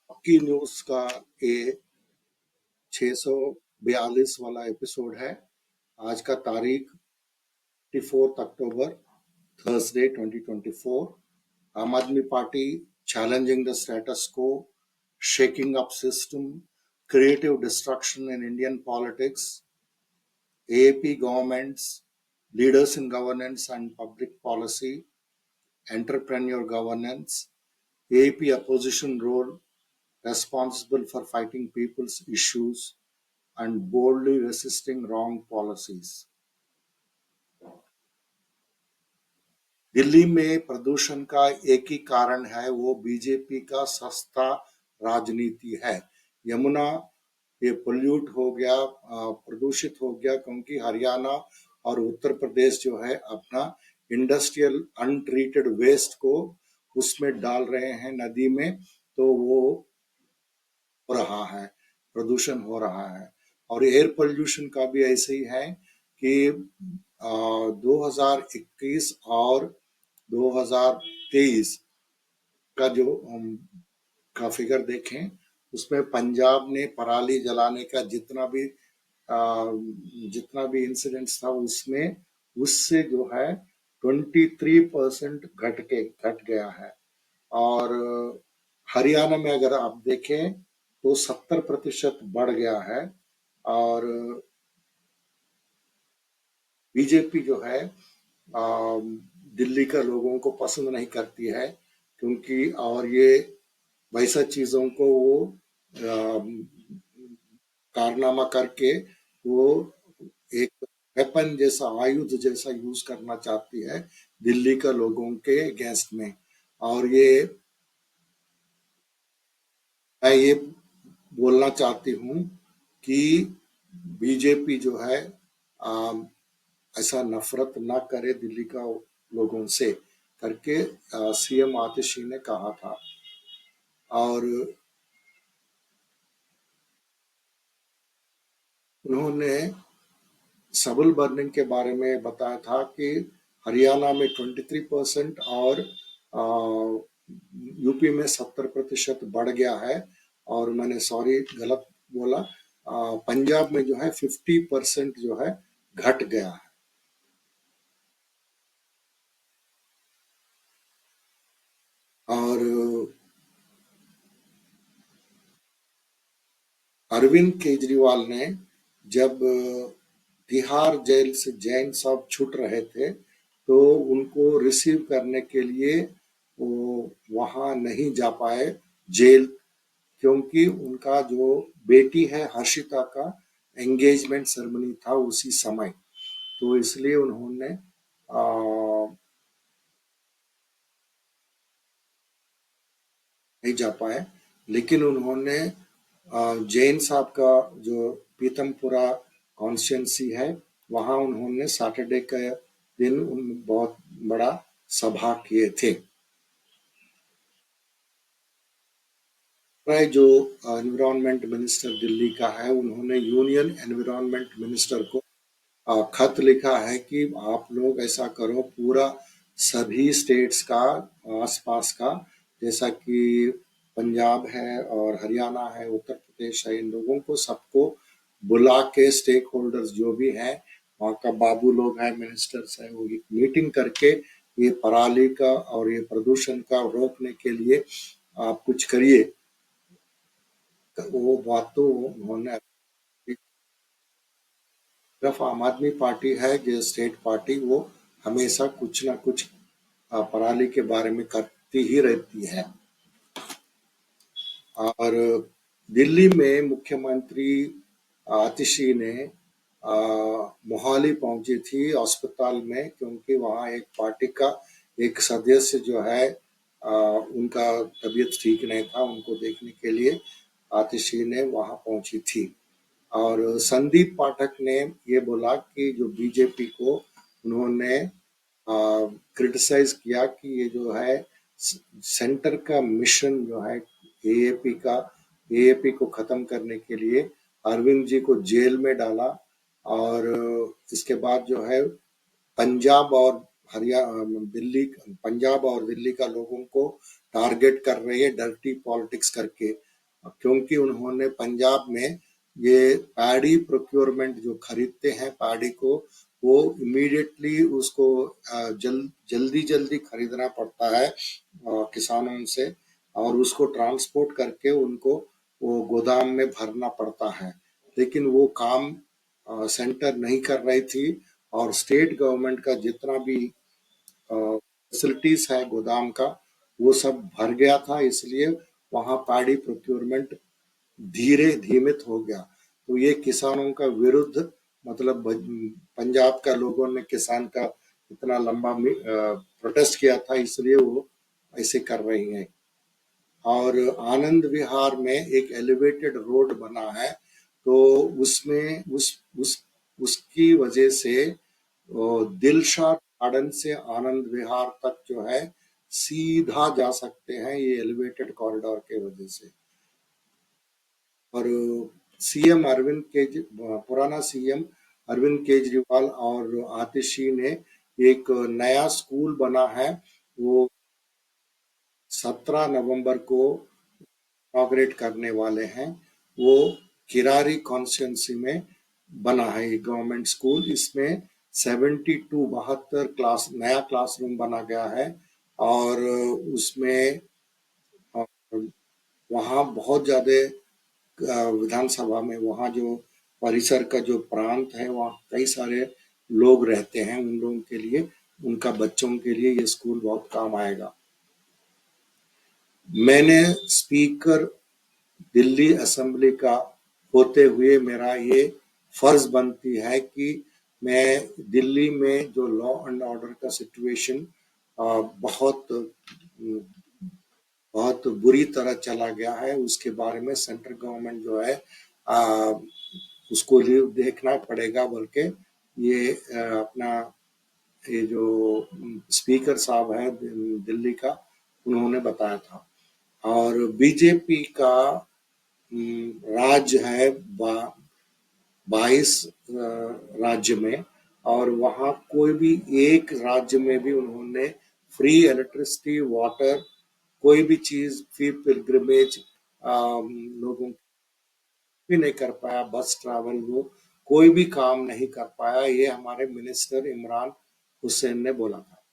की न्यूज का ये 642 वाला एपिसोड है। आज का तारीख 24 अक्टूबर थर्सडे 2024। आम आदमी party challenging the status quo, shaking up system, creative destruction in Indian politics, AAP governments, leaders in governance and public policy, entrepreneur governance, AAP opposition role, responsible for fighting people's issues and boldly resisting wrong policies. Delhi में प्रदूषण का एक ही कारण है, वो BJP का सस्ता राजनीति है। यमुना ये पोल्यूट हो गया, प्रदूषित हो गया, क्योंकि हरियाणा और उत्तर प्रदेश जो है अपना इंडस्ट्रियल अनट्रीटेड वेस्ट को उसमें डाल रहे हैं नदी में, तो वो हो रहा है, प्रदूषण हो रहा है। और एयर पोल्यूशन का भी ऐसे ही है कि 2021 और 2023 का जो का फिगर देखें, उसमें पंजाब ने पराली जलाने का जितना भी इंसिडेंट्स था, उसमें उससे जो है 23% घट गया है। और हरियाणा में अगर आप देखें तो 70% बढ़ गया है। और बीजेपी जो है दिल्ली का लोगों को पसंद नहीं करती है, क्योंकि और ये वैसा चीजों को वो कारनामा करके वो एक वेपन जैसा, आयुध जैसा यूज करना चाहती है दिल्ली का लोगों के अगेंस्ट में। और मैं ये बोलना चाहती हूँ कि बीजेपी जो है ऐसा नफरत ना करे दिल्ली का लोगों से करके सीएम आतिशी ने कहा था। और उन्होंने सबल बर्निंग के बारे में बताया था कि हरियाणा में 23% और यूपी में 70% बढ़ गया है। और मैंने सॉरी गलत बोला, पंजाब में जो है 50% जो है घट गया है। और अरविंद केजरीवाल ने जब तिहाड़ जेल से जैन साहब छूट रहे थे, तो उनको रिसीव करने के लिए वो वहां नहीं जा पाए जेल, क्योंकि उनका जो बेटी है हर्षिता का एंगेजमेंट सेरेमनी था उसी समय, तो इसलिए उन्होंने नहीं जा पाए। लेकिन उन्होंने जैन साहब का जो पीतमपुरा कॉन्स्टिट्यूंसी है, वहां उन्होंने सैटरडे के दिन बहुत बड़ा सभा किए थे। जो एनवायरनमेंट मिनिस्टर दिल्ली का है, उन्होंने यूनियन एनवायरनमेंट मिनिस्टर को खत लिखा है कि आप लोग ऐसा करो, पूरा सभी स्टेट्स का आसपास का, जैसा कि पंजाब है और हरियाणा है, उत्तर प्रदेश है, इन लोगों को सबको बुला के स्टेक होल्डर्स जो भी हैं, वहाँ का बाबू लोग हैं, मिनिस्टर्स हैं, वो एक मीटिंग करके ये पराली का और ये प्रदूषण का रोकने के लिए आप कुछ करिए। वो बात तो उन्होंने, सिर्फ आम आदमी पार्टी है जो स्टेट पार्टी, वो हमेशा कुछ ना कुछ पराली के बारे में करती ही रहती है। और दिल्ली में मुख्यमंत्री आतिशी ने मोहाली पहुंची थी अस्पताल में, क्योंकि वहां एक पार्टी का एक सदस्य जो है उनका तबीयत ठीक नहीं था, उनको देखने के लिए आतिशी ने वहां पहुंची थी। और संदीप पाठक ने ये बोला कि जो बीजेपी को उन्होंने क्रिटिसाइज किया कि ये जो है सेंटर का मिशन जो है एएपी को खत्म करने के लिए अरविंद जी को जेल में डाला। और इसके बाद जो है पंजाब और पंजाब और दिल्ली का लोगों को टारगेट कर रही है डर्टी पॉलिटिक्स करके। क्योंकि उन्होंने पंजाब में ये पैडी प्रोक्योरमेंट जो खरीदते हैं पैडी को, वो इमीडिएटली उसको जल्दी जल्दी खरीदना पड़ता है किसानों से, और उसको ट्रांसपोर्ट करके उनको वो गोदाम में भरना पड़ता है। लेकिन वो काम सेंटर नहीं कर रही थी, और स्टेट गवर्नमेंट का जितना भी फैसिलिटीज है गोदाम का, वो सब भर गया था, इसलिए वहां पैडी प्रोक्योरमेंट धीरे धीमित हो गया। तो ये किसानों का विरुद्ध, मतलब पंजाब का लोगों ने किसान का इतना लंबा प्रोटेस्ट किया था, इसलिए वो ऐसे कर रही हैं। और आनंद विहार में एक एलिवेटेड रोड बना है, तो उसमें उसकी वजह से दिलशाद गार्डन से आनंद विहार तक जो है सीधा जा सकते हैं, ये एलिवेटेड कॉरिडोर के वजह से। और सीएम अरविंद केजरीवाल, पुराना सीएम अरविंद केजरीवाल और आतिशी ने एक नया स्कूल बना है, वो 17 नवंबर को इनॉग्रेट करने वाले हैं। वो किरारी कॉन्स्टिट्यूंसी में बना है ये गवर्नमेंट स्कूल। इसमें 72 क्लास नया क्लासरूम बना गया है, और उसमें वहाँ बहुत ज्यादा विधानसभा में वहाँ जो परिसर का जो प्रांत है, वहाँ कई सारे लोग रहते हैं, उन लोगों के लिए, उनका बच्चों के लिए ये स्कूल बहुत काम आएगा। मैंने स्पीकर दिल्ली असेंबली का होते हुए मेरा ये फर्ज बनती है कि मैं दिल्ली में जो लॉ एंड ऑर्डर का सिचुएशन बहुत बहुत बुरी तरह चला गया है, उसके बारे में सेंट्रल गवर्नमेंट जो है उसको देखना पड़ेगा, बल्कि ये अपना ये जो स्पीकर साहब है दिल्ली का, उन्होंने बताया था। और बीजेपी का राज्य है 22 राज्य में, और वहाँ कोई भी एक राज्य में भी उन्होंने फ्री इलेक्ट्रिसिटी, वाटर, कोई भी चीज, फ्री पिलग्रिमेज लोगों भी नहीं कर पाया, बस ट्रैवल, वो कोई भी काम नहीं कर पाया। ये हमारे मिनिस्टर इमरान हुसैन ने बोला था।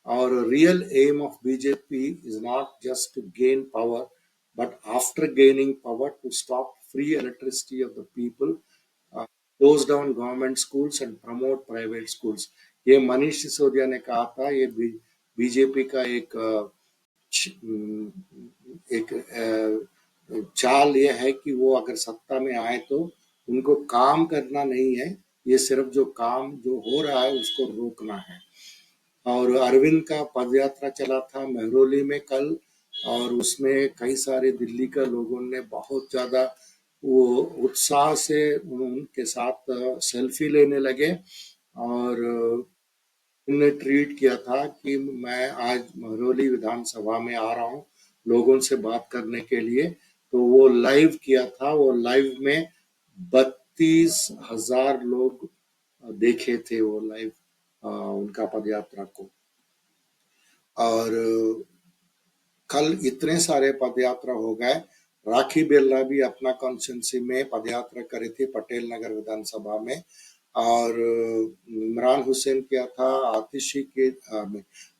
और real aim of BJP is not just to gain power, but after gaining power to stop free electricity of the people, close down government schools and promote private schools। ये मनीष सिसोदिया ने कहा था। ये बीजेपी का एक चाल ये है कि वो अगर सत्ता में आए तो उनको काम करना नहीं है, ये सिर्फ जो काम जो हो रहा है उसको रोकना है। और अरविंद का पदयात्रा चला था महरौली में कल, और उसमें कई सारे दिल्ली का लोगों ने बहुत ज्यादा वो उत्साह से उनके साथ सेल्फी लेने लगे, और उन्होंने ट्वीट किया था कि मैं आज महरौली विधानसभा में आ रहा हूँ लोगों से बात करने के लिए। तो वो लाइव किया था, वो लाइव में 32,000 लोग देखे थे वो लाइव उनका पदयात्रा को। और कल इतने सारे पदयात्रा हो गए। राखी बिरला भी अपना कॉन्स्टिट्यूंसी में पदयात्रा करी थी पटेल नगर विधानसभा में, और इमरान हुसैन किया था, आतिशी के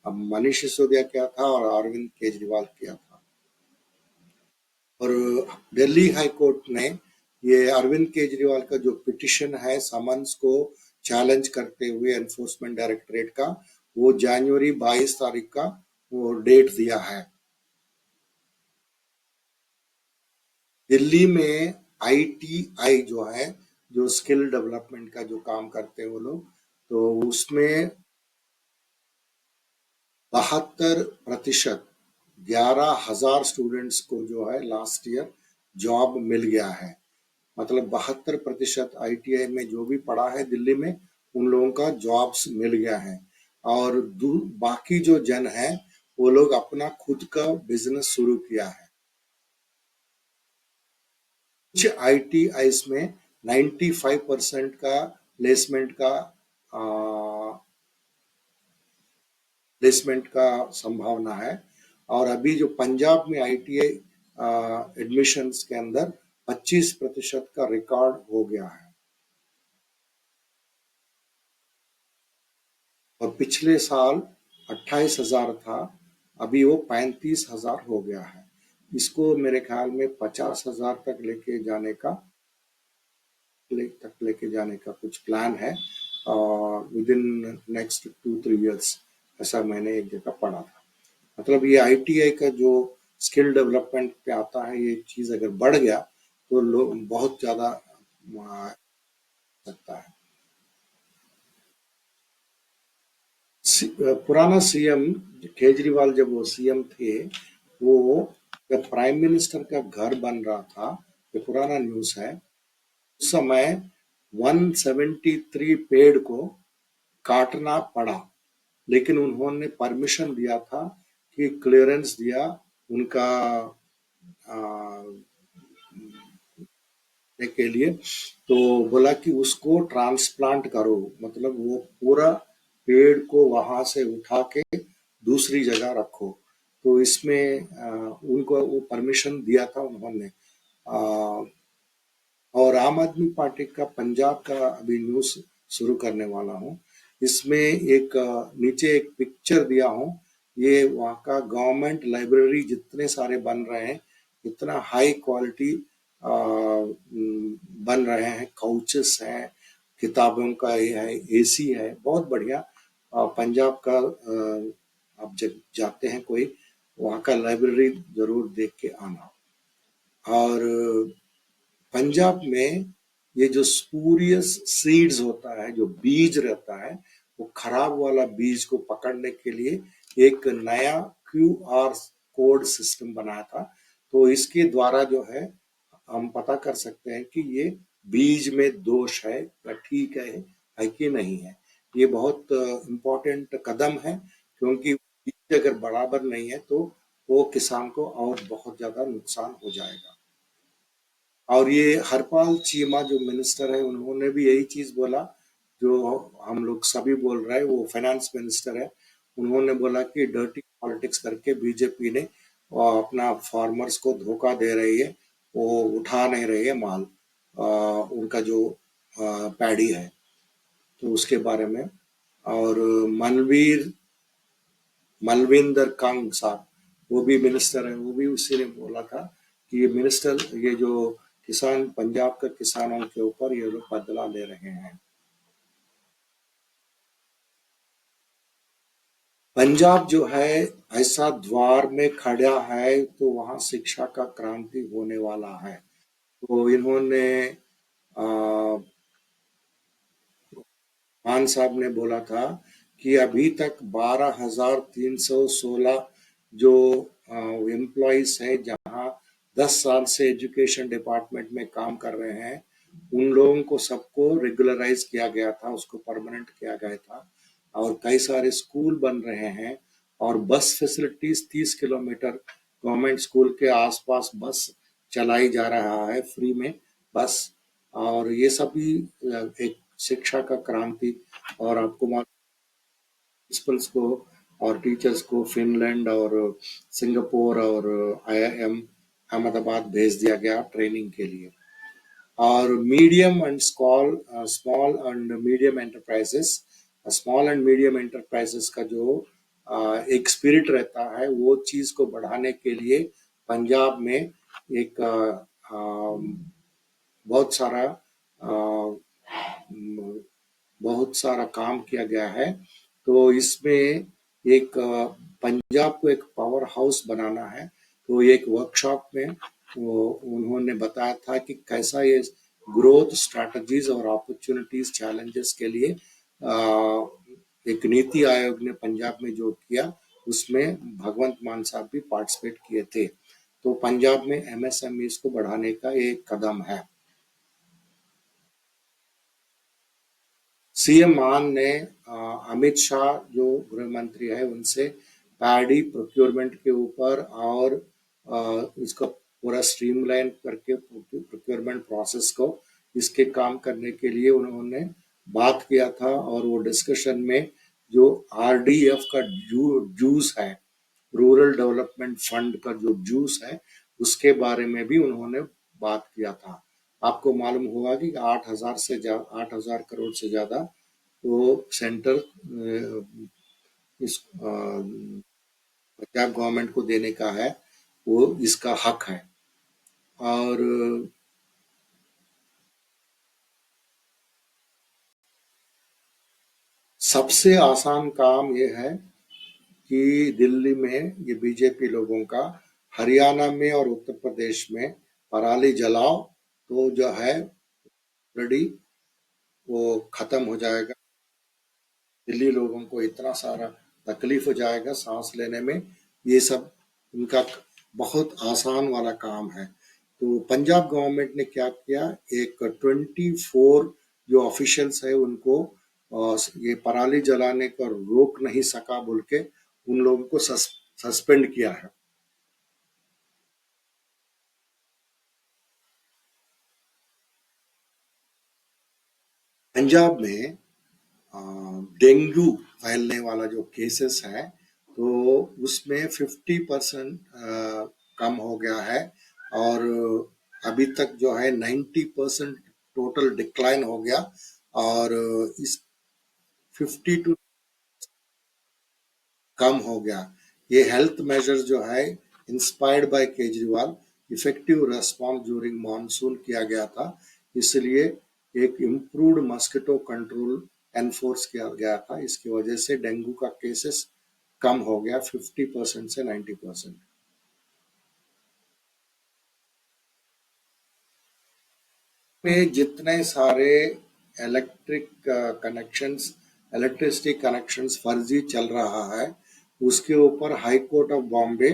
मनीष सिसोदिया किया था, और अरविंद केजरीवाल किया था। और दिल्ली हाई कोर्ट ने ये अरविंद केजरीवाल का जो पिटिशन है समन्स को चैलेंज करते हुए एनफोर्समेंट डायरेक्टरेट का, वो जनवरी 22 तारीख का वो डेट दिया है। दिल्ली में आईटीआई जो है, जो स्किल डेवलपमेंट का जो काम करते हैं वो लोग, तो उसमें 72%, 11,000 स्टूडेंट्स को जो है लास्ट ईयर जॉब मिल गया है। मतलब 72% आईटीआई में जो भी पढ़ा है दिल्ली में, उन लोगों का जॉब्स मिल गया है। और बाकी जो जन है वो लोग अपना खुद का बिजनेस शुरू किया है। कुछ आईटीआई में 95% का प्लेसमेंट का संभावना है। और अभी जो पंजाब में आईटीआई एडमिशन्स के अंदर 25% का रिकॉर्ड हो गया है और पिछले साल 28,000 था, अभी वो 35,000 हो गया है। इसको मेरे ख्याल में 50,000 तक लेके जाने का कुछ प्लान है विद इन नेक्स्ट 2-3 years, ऐसा मैंने एक जगह पढ़ा था। मतलब ये ITI का जो स्किल डेवलपमेंट पे आता है, ये चीज अगर बढ़ गया तो लोग बहुत ज्यादा सकता है। पुराना सीएम केजरीवाल जब वो सीएम थे, वो जब प्राइम मिनिस्टर का घर बन रहा था, ये पुराना न्यूज है, उस समय 173 पेड़ को काटना पड़ा, लेकिन उन्होंने परमिशन दिया था कि क्लियरेंस दिया उनका के लिए, तो बोला कि उसको ट्रांसप्लांट करो, मतलब वो पूरा पेड़ को वहां से उठा के दूसरी जगह रखो। तो इसमें उनको वो परमिशन दिया था उन्होंने। और आम आदमी पार्टी का पंजाब का अभी न्यूज शुरू करने वाला हूँ। इसमें एक नीचे एक पिक्चर दिया हूँ, ये वहाँ का गवर्नमेंट लाइब्रेरी जितने सारे बन रहे हैं, इतना हाई क्वालिटी बन रहे हैं, काउचेस हैं, किताबों का ये है, AC है, बहुत बढ़िया। पंजाब का आप जब जाते हैं कोई, वहाँ का लाइब्रेरी जरूर देख के आना। और पंजाब में ये जो स्पूरियस सीड्स होता है, जो बीज रहता है, वो खराब वाला बीज को पकड़ने के लिए एक नया QR कोड सिस्टम बनाया था। तो इसके द्वारा जो है हम पता कर सकते हैं कि ये बीज में दोष है या ठीक है कि नहीं है। ये बहुत इम्पोर्टेंट कदम है, क्योंकि बीज अगर बराबर नहीं है तो वो किसान को और बहुत ज्यादा नुकसान हो जाएगा। और ये हरपाल चीमा जो मिनिस्टर है, उन्होंने भी यही चीज बोला जो हम लोग सभी बोल रहे हैं, वो फाइनेंस मिनिस्टर है। उन्होंने बोला कि डर्टी पॉलिटिक्स करके बीजेपी ने अपना फार्मर्स को धोखा दे रही है, वो उठा नहीं रही है माल, उनका जो पैडी है, तो उसके बारे में। और मनवीर मलविंदर कंग साहब, वो भी मिनिस्टर है, वो भी उसी ने बोला था कि ये मिनिस्टर, ये जो किसान, पंजाब के किसानों के ऊपर ये लोग बदला ले रहे हैं। पंजाब जो है ऐसा द्वार में खड़ा है, तो वहां शिक्षा का क्रांति होने वाला है। तो इन्होंने खान साहब ने बोला था कि अभी तक 12,316 जो एम्प्लॉइज है, जहां 10 साल से एजुकेशन डिपार्टमेंट में काम कर रहे हैं, उन लोगों को सबको रेगुलराइज किया गया था, उसको परमानेंट किया गया था। और कई सारे स्कूल बन रहे हैं और बस फैसिलिटीज 30 किलोमीटर गवर्नमेंट स्कूल के आसपास बस चलाई जा रहा है फ्री में बस। और ये सभी एक शिक्षा का क्रांति। और आपको प्रिंसिपल्स को और टीचर्स को फिनलैंड और सिंगापुर और IIM अहमदाबाद भेज दिया गया ट्रेनिंग के लिए। और medium and small and medium enterprises, small and medium enterprises का जो एक स्पिरिट रहता है, वो चीज को बढ़ाने के लिए पंजाब में एक बहुत सारा बहुत सारा काम किया गया है। तो इसमें एक पंजाब को एक पावर हाउस बनाना है। तो एक वर्कशॉप में वो उन्होंने बताया था कि कैसा ये ग्रोथ स्ट्रैटेजीज और अपॉर्चुनिटीज चैलेंजेस के लिए एक नीति आयोग ने पंजाब में जो किया, उसमें भगवंत मान साहब भी पार्टिसिपेट किए थे। तो पंजाब में MSMEs को बढ़ाने का एक कदम है। CM मान ने अमित शाह जो गृह मंत्री है, उनसे पैडी प्रोक्योरमेंट के ऊपर और इसका पूरा स्ट्रीमलाइन करके प्रोक्योरमेंट प्रोसेस को इसके काम करने के लिए उन्होंने बात किया था। और वो डिस्कशन में जो RDF का जूस है, रूरल डेवलपमेंट फंड का जो जूस है, उसके बारे में भी उन्होंने बात किया था। आपको मालूम होगा कि 8,000 करोड़ से ज्यादा वो सेंटर इस पंजाब गवर्नमेंट को देने का है, वो इसका हक है। और सबसे आसान काम ये है कि दिल्ली में ये बीजेपी लोगों का, हरियाणा में और उत्तर प्रदेश में पराली जलाओ तो जो है ऑलरेडी वो खत्म हो जाएगा। दिल्ली लोगों को इतना सारा तकलीफ हो जाएगा सांस लेने में, ये सब इनका बहुत आसान वाला काम है। तो पंजाब गवर्नमेंट ने क्या किया, एक 24 जो ऑफिशियल्स है उनको ये पराली जलाने पर रोक नहीं सका बोल के उन लोगों को सस्पेंड किया है। पंजाब में डेंगू फैलने वाला जो केसेस है, तो उसमें 50% कम हो गया है। और अभी तक जो है 90% टोटल डिक्लाइन हो गया। और इस 52 कम हो गया। ये हेल्थ मेजर्स जो है inspired by Kejriwal, effective response during monsoon किया गया था, इसलिए एक इम्प्रूव्ड मस्किटो कंट्रोल एनफोर्स किया गया था। इसकी वजह से डेंगू का केसेस कम हो गया 50% से 90%। में जितने सारे इलेक्ट्रिक कनेक्शंस इलेक्ट्रिसिटी कनेक्शंस फर्जी चल रहा है, उसके ऊपर high court of Bombay,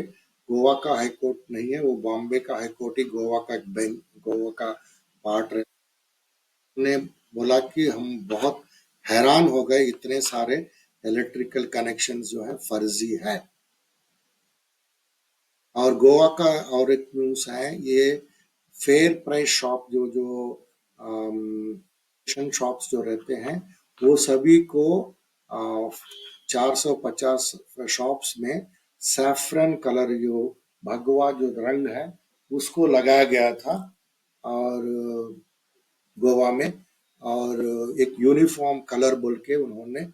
Goa का हाई कोर्ट नहीं है वो, बॉम्बे का हाई कोर्ट ही गोवा का एक बैंक, गोवा का पार्ट ने बोला कि हम बहुत हैरान हो गए, इतने सारे इलेक्ट्रिकल कनेक्शंस जो है फर्जी है। और गोवा का और एक न्यूज है, ये फेयर प्राइस शॉप जो जो शॉप्स जो रहते हैं, वो सभी को 450 शॉप्स में सैफरन कलर जो भगवा जो रंग है उसको लगाया गया था। और गोवा में, और एक यूनिफॉर्म कलर बोल के उन्होंने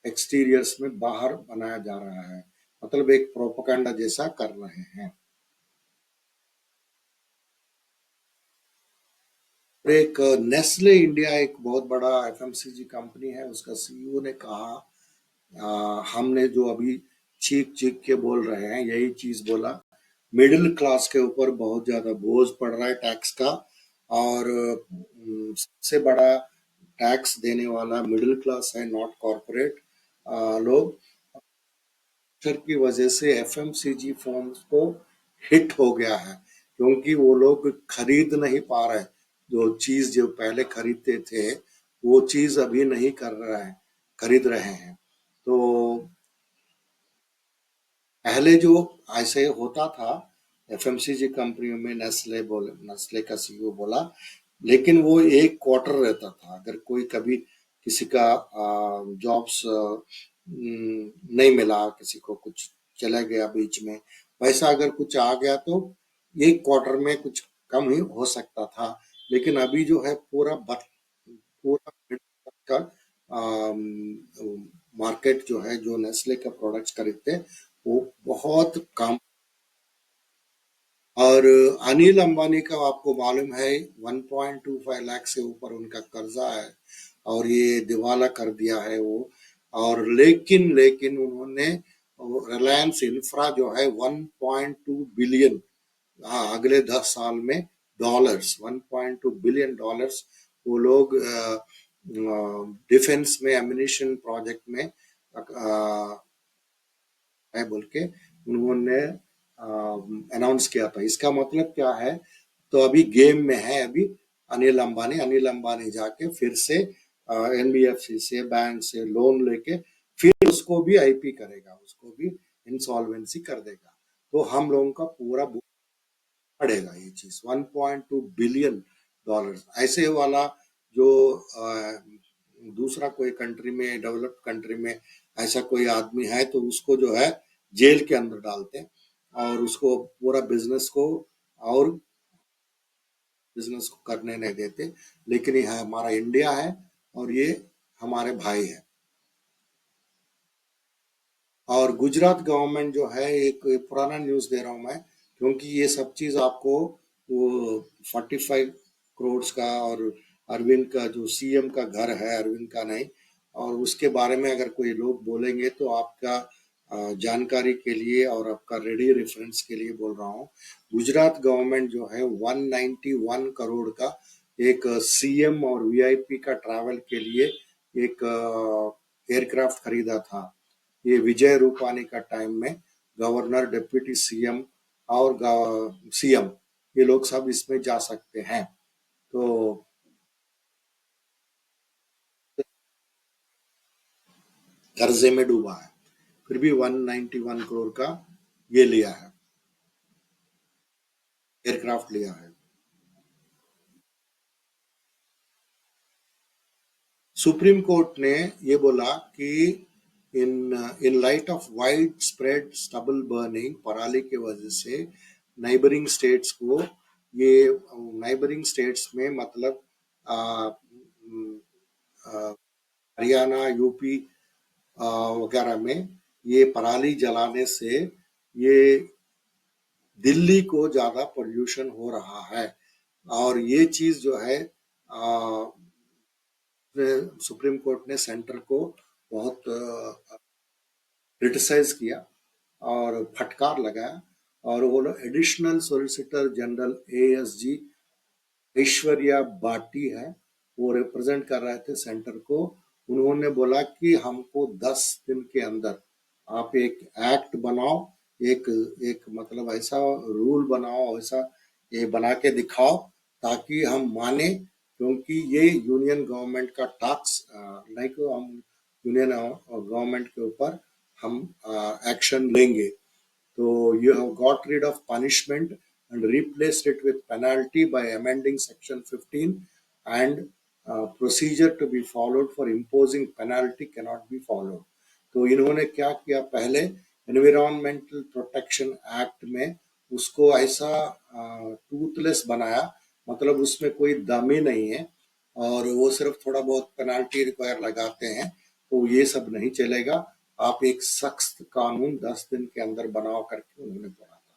एक्सटीरियर्स में बाहर बनाया जा रहा है, मतलब एक प्रोपेगेंडा जैसा कर रहे हैं। एक नेस्ले इंडिया एक बहुत बड़ा एफएमसीजी कंपनी है, उसका सीईओ ने कहा, हमने जो अभी चीख चीख के बोल रहे हैं यही चीज बोला, मिडिल क्लास के ऊपर बहुत ज्यादा बोझ पड़ रहा है टैक्स का। और सबसे बड़ा टैक्स देने वाला मिडिल क्लास है, नॉट कॉरपोरेट लोग। की वजह से एफएमसीजी फर्म्स को हिट हो गया है, क्योंकि वो लोग खरीद नहीं पा रहे, जो चीज जो पहले खरीदते थे वो चीज अभी नहीं कर रहा है, खरीद रहे हैं। तो पहले जो ऐसे होता था एफएमसीजी कंपनियों में, नेस्ले का सीईओ बोला, लेकिन वो एक क्वार्टर रहता था। अगर कोई कभी किसी का जॉब्स नहीं मिला, किसी को कुछ चला गया बीच में, वैसा अगर कुछ आ गया तो एक क्वार्टर में कुछ कम ही हो सकता था। लेकिन अभी जो है पूरा का मार्केट जो है, जो नेस्ले का प्रोडक्ट्स खरीदते हैं, वो बहुत कम। और अनिल अंबानी का आपको मालूम है 1.25 लाख से ऊपर उनका कर्जा है, और ये दिवाला कर दिया है वो। और लेकिन लेकिन उन्होंने रिलायंस इंफ्रा जो है 1.2 बिलियन, हाँ, अगले 10 साल में डॉलर्स, 1.2 बिलियन डॉलर्स वो लोग डिफेंस में एमिनिशन प्रोजेक्ट में है बोल के उन्होंने अनाउंस किया था। इसका मतलब क्या है, तो अभी गेम में है अभी अनिल अंबानी जाके फिर से एनबीएफसी से, बैंक से लोन लेके फिर उसको भी आईपी करेगा, उसको भी इंसॉल्वेंसी कर देगा। तो हम लोगों का पूरा पड़ेगा ये चीज, 1.2 बिलियन डॉलर ऐसे वाला जो दूसरा कोई कंट्री में, डेवलप्ड कंट्री में ऐसा कोई आदमी है तो उसको जो है जेल के अंदर डालते हैं, और उसको पूरा बिजनेस को और बिजनेस को करने नहीं देते। लेकिन यह हमारा इंडिया है और ये हमारे भाई है। और गुजरात गवर्नमेंट जो है, एक पुराना न्यूज़ दे रहा हूँ मैं, क्योंकि ये सब चीज़ आपको वो 45 करोड़ का और अरविंद का जो सीएम का घर है, अरविंद का नहीं, और उसके बारे में अगर कोई लोग बोलेंगे तो आपका जानकारी के लिए और आपका रेडी रेफरेंस के लिए बोल रहा हूँ। गुजरात गवर्नमेंट जो है 191 करोड़ का एक सीएम और वीआईपी का ट्रैवल के लिए एक एयरक्राफ्ट खरीदा था। ये विजय रूपानी का टाइम में गवर्नर, डिप्टी सीएम और सीएम ये लोग सब इसमें जा सकते हैं। तो कर्जे में डूबा है, फिर भी 191 करोड़ का ये लिया है, एयरक्राफ्ट लिया है। सुप्रीम कोर्ट ने ये बोला कि in in light of widespread stubble burning, पराली के वजह से नाइबरिंग स्टेट्स को, ये नाइबरिंग स्टेट्स में मतलब हरियाणा, यूपी वगैरह में ये पराली जलाने से ये दिल्ली को ज्यादा पोल्यूशन हो रहा है। और ये चीज जो है सुप्रीम कोर्ट ने सेंटर को बहुत क्रिटिसाइज किया और फटकार लगाया। और वो लोग additional solicitor general ASG Aishwarya Bhati है, वो रिप्रेजेंट कर रहे थे सेंटर को। उन्होंने बोला कि हमको 10 दिन के अंदर आप एक एक्ट बनाओ, एक एक मतलब ऐसा रूल बनाओ, ऐसा ये बना के दिखाओ ताकि हम माने, क्योंकि ये यूनियन गवर्नमेंट का टैक्स नहीं, को हम यूनियन गवर्नमेंट के ऊपर हम एक्शन लेंगे। So you have got rid of punishment and replaced it with penalty by amending section 15, and procedure to be followed for imposing penalty cannot be followed. तो इन्होंने क्या किया, पहले एनवायरमेंटल प्रोटेक्शन एक्ट में उसको ऐसा टूथलेस बनाया, मतलब उसमें कोई दम ही नहीं है और वो सिर्फ थोड़ा बहुत पेनाल्टी रिक्वायर लगाते हैं। तो ये सब नहीं चलेगा, आप एक सख्त कानून 10 दिन के अंदर बनाओ करके उन्होंने बोला था।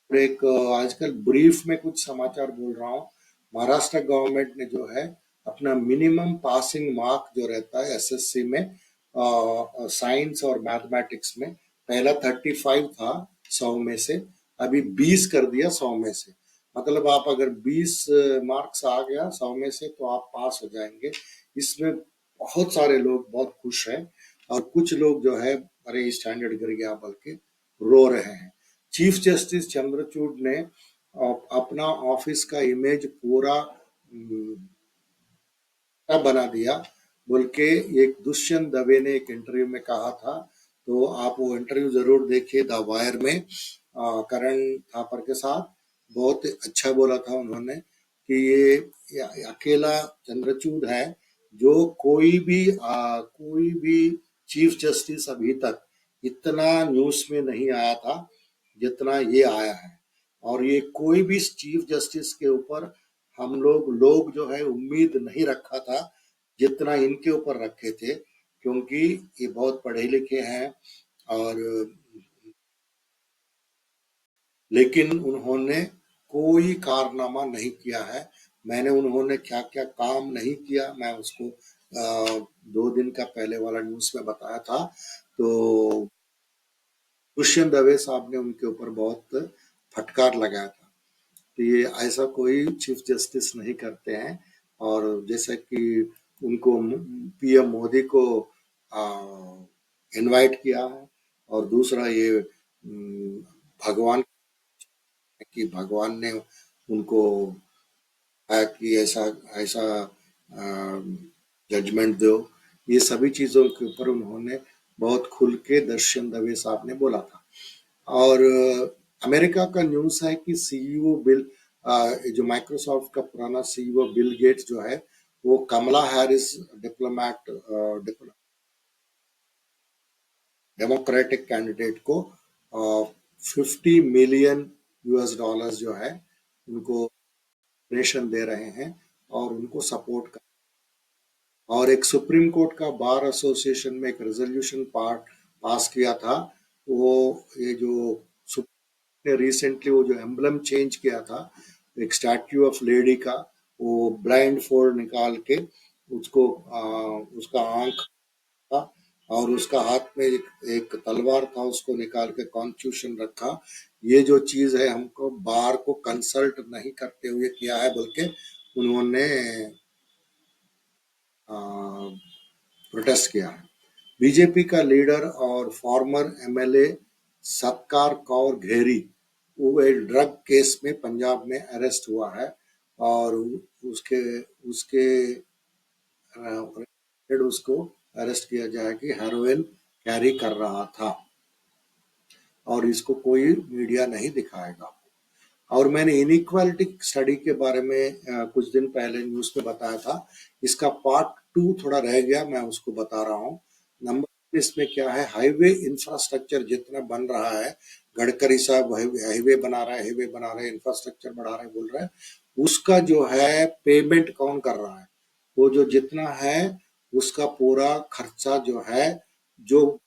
और एक आजकल ब्रीफ में कुछ समाचार बोल रहा हूँ। महाराष्ट्र गवर्नमेंट ने जो है अपना मिनिमम पासिंग मार्क जो रहता है एसएससी में, साइंस और मैथमेटिक्स में, पहला 35 था 100 में से, अभी 20 कर दिया 100 में से। मतलब आप अगर 20 मार्क्स आ गया 100 में से तो आप पास हो जाएंगे। इसमें बहुत सारे लोग बहुत खुश हैं और कुछ लोग जो है अरे स्टैंडर्ड गिर गया बल्कि रो रहे हैं। चीफ जस्टिस चंद्रचूड़ ने अपना ऑफिस का इमेज पूरा बना दिया बोल के एक दुष्यंत दवे ने एक इंटरव्यू में कहा था। तो आप वो इंटरव्यू जरूर देखिए द वायर में, करण थापर के साथ। बहुत अच्छा बोला था उन्होंने कि ये अकेला चंद्रचूड़ है जो कोई भी चीफ जस्टिस अभी तक इतना न्यूज में नहीं आया था जितना ये आया है। और ये कोई भी चीफ जस्टिस के ऊपर हम लोग जो है उम्मीद नहीं रखा था जितना इनके ऊपर रखे थे, क्योंकि ये बहुत पढ़े लिखे हैं। और लेकिन उन्होंने कोई कारनामा नहीं किया है। मैंने उन्होंने क्या क्या काम नहीं किया मैं उसको 2 दिन का पहले वाला न्यूज में बताया था। तो दुष्यंत दवे साहब ने उनके ऊपर बहुत फटकार लगाया था। तो ये ऐसा कोई चीफ जस्टिस नहीं करते हैं। और जैसे कि उनको पीएम मोदी को इनवाइट किया है। और दूसरा ये भगवान, कि भगवान ने उनको कहा कि ऐसा ऐसा जजमेंट दो। ये सभी चीजों के ऊपर उन्होंने बहुत खुल के दर्शन दवे साहब ने बोला था। और अमेरिका का न्यूज है कि सीईओ बिल, जो माइक्रोसॉफ्ट का पुराना सीईओ बिल गेट्स जो है वो कमला हैरिस डिप्लोमैट डेमोक्रेटिक कैंडिडेट को 50 मिलियन US डॉलर्स जो है उनको रेशन दे रहे हैं और उनको सपोर्ट कर। और एक सुप्रीम कोर्ट का बार एसोसिएशन में एक रेजोल्यूशन पास किया था। वो ये जो ने रिसेंटली वो जो एम्बलम चेंज किया था, एक स्टैच्यू ऑफ लेडी का, वो ब्लाइंड फोल्ड निकाल के उसको उसका आंख था और उसका हाथ में एक तलवार था, उसको निकाल के कॉन्स्टिट्यूशन रखा। ये जो चीज है हमको बार को कंसल्ट नहीं करते हुए किया है बोल के उन्होंने प्रोटेस्ट किया है। बीजेपी का लीडर और फॉर्मर एमएलए सत्कार कौर घेरी वो एक ड्रग केस में पंजाब में अरेस्ट हुआ है और उसके उसके उसको अरेस्ट किया जाए कि हेरोइन कैरी कर रहा था और इसको कोई मीडिया नहीं दिखाएगा। और मैंने इनइक्वालिटी स्टडी के बारे में कुछ दिन पहले न्यूज में बताया था। इसका पार्ट 2 थोड़ा रह गया, मैं उसको बता रहा हूँ। नंबर इसमें क्या है, हाईवे इंफ्रास्ट्रक्चर जितना बन रहा है, गडकरी साहब हाईवे बना रहा है, इंफ्रास्ट्रक्चर बढ़ा रहे बोल रहे हैं, उसका जो है पेमेंट कौन कर रहा है? वो जो जितना है उसका पूरा खर्चा जो है, जो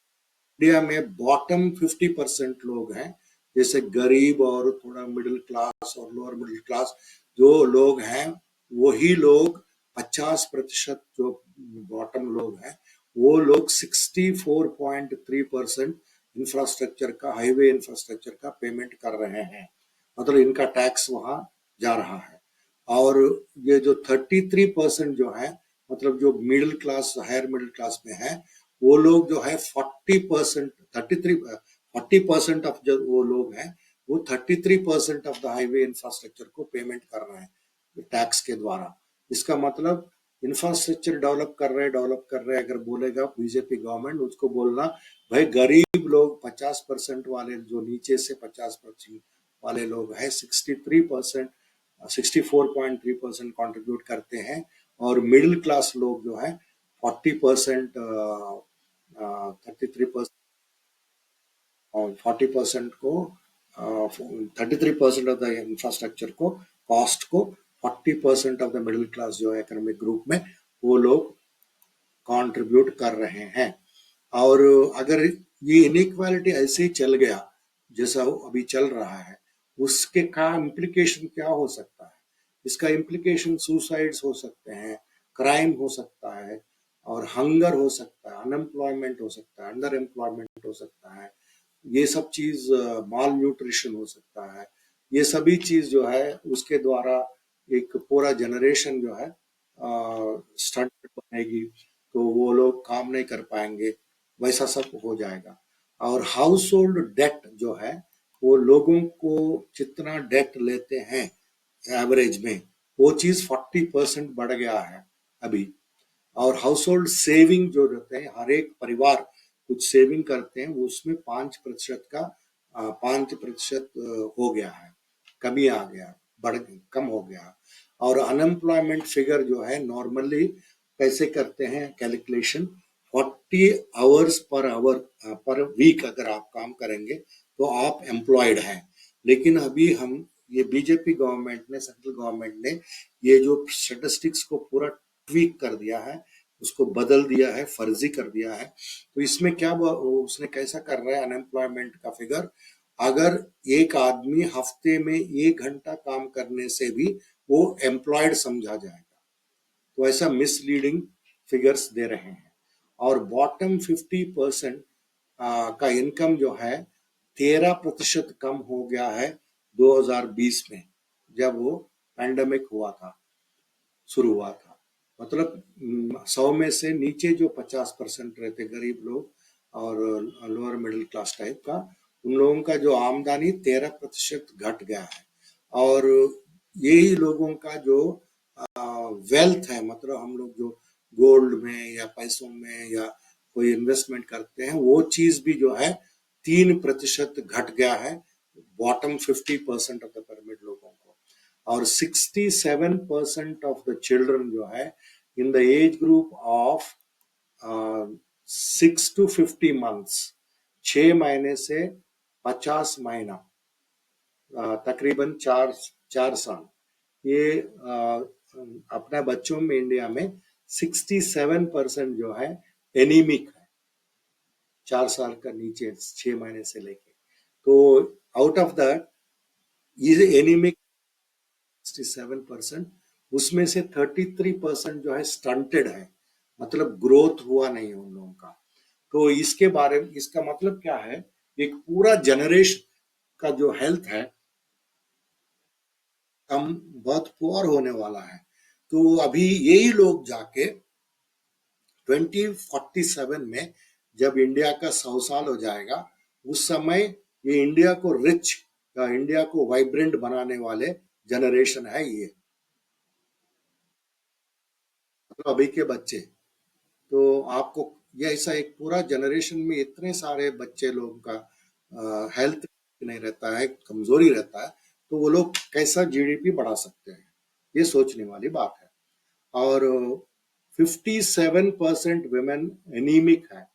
इंडिया में बॉटम 50% लोग हैं, जैसे गरीब और थोड़ा मिडिल क्लास और लोअर मिडिल क्लास जो लोग हैं, वही लोग 50% जो बॉटम लोग हैं, वो लोग 64.3% इंफ्रास्ट्रक्चर का, हाईवे इंफ्रास्ट्रक्चर का पेमेंट कर रहे हैं। मतलब इनका टैक्स वहां जा रहा है। और ये जो 33% जो है, मतलब जो middle class higher middle class में है, वो लोग जो है 40%, 40% ऑफ जो वो लोग हैं, वो 33% ऑफ द हाईवे इंफ्रास्ट्रक्चर को पेमेंट कर रहे हैं टैक्स के द्वारा। इसका मतलब इंफ्रास्ट्रक्चर डेवलप कर रहे अगर बोलेगा बीजेपी गवर्नमेंट, उसको बोलना भाई गरीब लोग 50% वाले, जो नीचे से 50% वाले लोग हैं, 63%, 64.3% कॉन्ट्रीब्यूट करते हैं और मिडिल क्लास लोग जो है 40%, 33% और 40% को, 33% ऑफ द इंफ्रास्ट्रक्चर को, कॉस्ट को 40% ऑफ द मिडिल क्लास जो है इकोनॉमिक ग्रुप में, वो लोग कंट्रीब्यूट कर रहे हैं। और अगर ये इनइक्वालिटी ऐसे ही चल गया जैसा अभी चल रहा है, उसके का इम्प्लीकेशन क्या हो सकता है? इसका इम्प्लीकेशन सुसाइड्स हो सकते हैं, क्राइम हो सकता है और हंगर हो सकता है, अनएम्प्लॉयमेंट हो सकता है, अंडर एम्प्लॉयमेंट हो सकता है, ये सब चीज, माल न्यूट्रिशन हो सकता है। ये सभी चीज जो है उसके द्वारा एक पूरा जनरेशन जो है स्टंट बनेगी, तो वो लोग काम नहीं कर पाएंगे, वैसा सब हो जाएगा। और हाउस होल्ड डेट जो है, वो लोगों को जितना डेट लेते हैं एवरेज में, वो चीज 40% बढ़ गया है अभी। और हाउस होल्ड सेविंग जो रहते हैं, हर एक परिवार कुछ सेविंग करते हैं, वो उसमें 5% का 5% हो गया है, कमी आ गया, कम हो गया। और अनएम्प्लॉयमेंट फिगर जो है, नॉर्मली कैसे करते हैं कैलकुलेशन, 40 आवर्स पर वीक अगर आप काम करेंगे तो आप एम्प्लॉयड हैं। लेकिन अभी हम, ये बीजेपी गवर्नमेंट ने, सेंट्रल गवर्नमेंट ने ये जो स्टेटिस्टिक्स को पूरा ट्वीक कर दिया है, उसको बदल दिया है, फर्जी कर दिया है। तो इसमें क्या उसने कैसा कर रहा है अनएम्प्लॉयमेंट का फिगर, अगर एक आदमी हफ्ते में 1 घंटा काम करने से भी वो एम्प्लॉयड समझा जाएगा, तो ऐसा मिसलीडिंग फिगर्स दे रहे हैं। और बॉटम 50% का इनकम जो है 13% कम हो गया है 2020 में, जब वो पैंडेमिक हुआ था, शुरू हुआ था। मतलब 100 में से नीचे जो 50% रहते गरीब लोग और लोअर मिडिल क्लास टाइप का, उन लोगों का जो आमदनी 13% घट गया है। और यही लोगों का जो वेल्थ है, मतलब हम लोग जो गोल्ड में या पैसों में या कोई इन्वेस्टमेंट करते हैं, वो चीज भी जो है 3% घट गया है बॉटम 50% ऑफ द पिरामिड लोगों को। और 67% ऑफ द चिल्ड्रन जो है in the age group of 6 to 50 months, 6 महीने से 50 महीना, तकरीबन 4 साल ये अपने बच्चों में इंडिया में 67% जो है एनीमिक है, 4 साल का नीचे 6 महीने से लेके। तो आउट ऑफ दैट ये एनीमिक 67%, उसमें से 33% जो है स्टंटेड है, मतलब ग्रोथ हुआ नहीं है उन लोगों का। तो इसके बारे में इसका मतलब क्या है, एक पूरा जनरेशन का जो हेल्थ है कम, बहुत पुअर होने वाला है। तो अभी यही लोग जाके 2047 में जब इंडिया का 100 साल हो जाएगा, उस समय ये इंडिया को रिच या इंडिया को वाइब्रेंट बनाने वाले जनरेशन है ये, मतलब अभी के बच्चे। तो आपको ये ऐसा एक पूरा जनरेशन में इतने सारे बच्चे लोगों का हेल्थ नहीं रहता है, कमजोरी रहता है, तो वो लोग कैसा जीडीपी बढ़ा सकते हैं, ये सोचने वाली बात है। और 57% वुमेन एनीमिक है।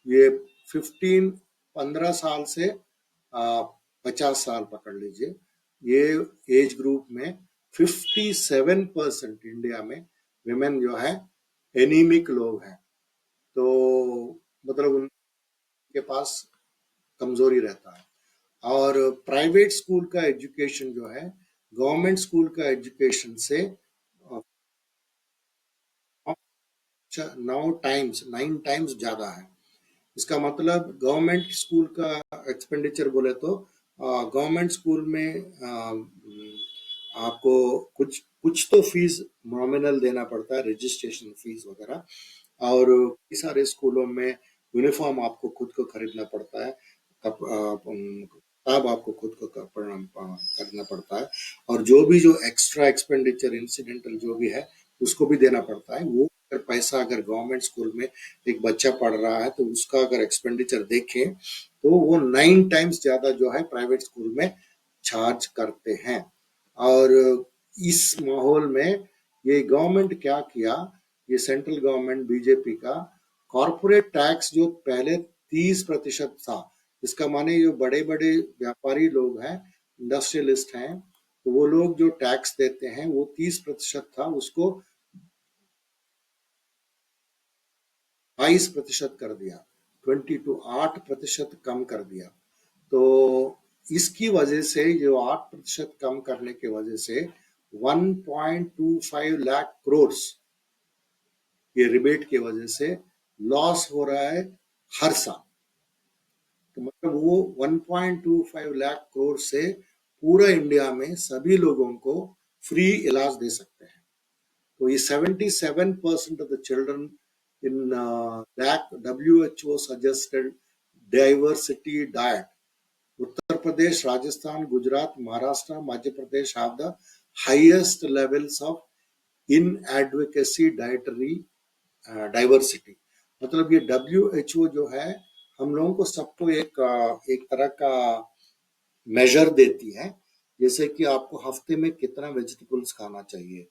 ये 15 साल से 50 साल पकड़ लीजिए, ये एज ग्रुप में 57% इंडिया में विमेन जो है एनीमिक लोग हैं। तो मतलब उनके पास कमजोरी रहता है। और प्राइवेट स्कूल का एजुकेशन जो है गवर्नमेंट स्कूल का एजुकेशन से 9 टाइम्स ज्यादा है। इसका मतलब गवर्नमेंट स्कूल का एक्सपेंडिचर बोले तो गवर्नमेंट स्कूल में आपको कुछ कुछ तो फीस नॉमिनल देना पड़ता है, रजिस्ट्रेशन फीस वगैरह। और कई सारे स्कूलों में यूनिफॉर्म आपको खुद को खरीदना पड़ता है, किताब आपको खुद को करना पड़ता है। और जो एक्स्ट्रा एक्सपेंडिचर इंसिडेंटल जो भी है उसको भी देना पड़ता है। वो अगर पैसा अगर गवर्नमेंट स्कूल में एक बच्चा पढ़ रहा है तो उसका अगर एक्सपेंडिचर देखें तो वो 9 टाइम्स ज्यादा जो है प्राइवेट स्कूल में चार्ज करते हैं। और इस माहौल में ये गवर्नमेंट क्या किया, ये सेंट्रल गवर्नमेंट बीजेपी का कॉरपोरेट टैक्स जो पहले 30% था, इसका माने जो बड़े बड़े व्यापारी लोग हैं, इंडस्ट्रियलिस्ट हैं, तो वो लोग जो टैक्स देते हैं वो 30% था, उसको 22% कर दिया, 8% कम कर दिया। तो इसकी वजह से जो 8% कम करने की वजह से 1.25 लाख करोड़ ये रिबेट की वजह से लॉस हो रहा है हर साल। तो मतलब वो 1.25 लाख करोड़ से पूरा इंडिया में सभी लोगों को फ्री इलाज दे सकते हैं। तो ये 77% of the children in that WHO suggested diversity diet, Uttar Pradesh, Rajasthan, Gujarat, Maharashtra, Madhya Pradesh have the highest levels of in advocacy dietary diversity. मतलब ये WHO जो है हम लोगों को सबको एक तरह का मेजर देती है, जैसे कि आपको हफ्ते में कितना वेजिटेबल्स खाना चाहिए,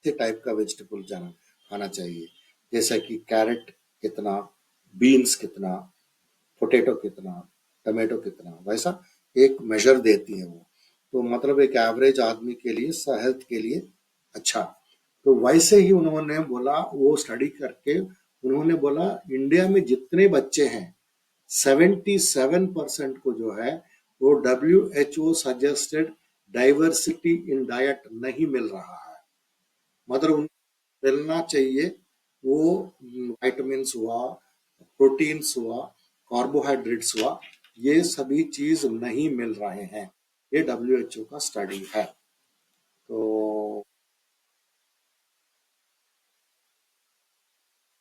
टाइप का वेजिटेबल जाना खाना चाहिए, जैसा कि कैरेट कितना, बीन्स कितना, पोटैटो कितना, टमाटो कितना, वैसा एक मेजर देती है वो। तो मतलब एक एवरेज आदमी के लिए हेल्थ के लिए अच्छा। तो वैसे ही उन्होंने बोला, वो स्टडी करके उन्होंने बोला इंडिया में जितने बच्चे हैं 77% को जो है वो WHO suggested diversity in diet नहीं मिल रहा है। मतलब उनको मिलना चाहिए वो विटामिन्स हुआ, प्रोटीन्स हुआ, कार्बोहाइड्रेट्स हुआ, ये सभी चीज नहीं मिल रहे हैं। ये WHO का स्टडी है। तो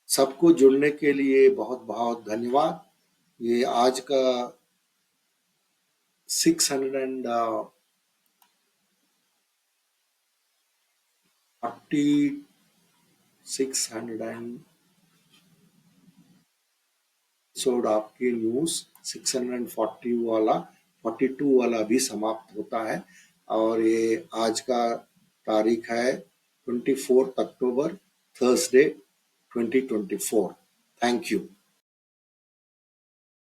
सबको जुड़ने के लिए बहुत बहुत धन्यवाद। ये आज का 600 एपिसोड आपकी न्यूज 640 वाला 42 वाला भी समाप्त होता है। और ये आज का तारीख है 24 अक्टूबर, थर्सडे 2024। Thank you.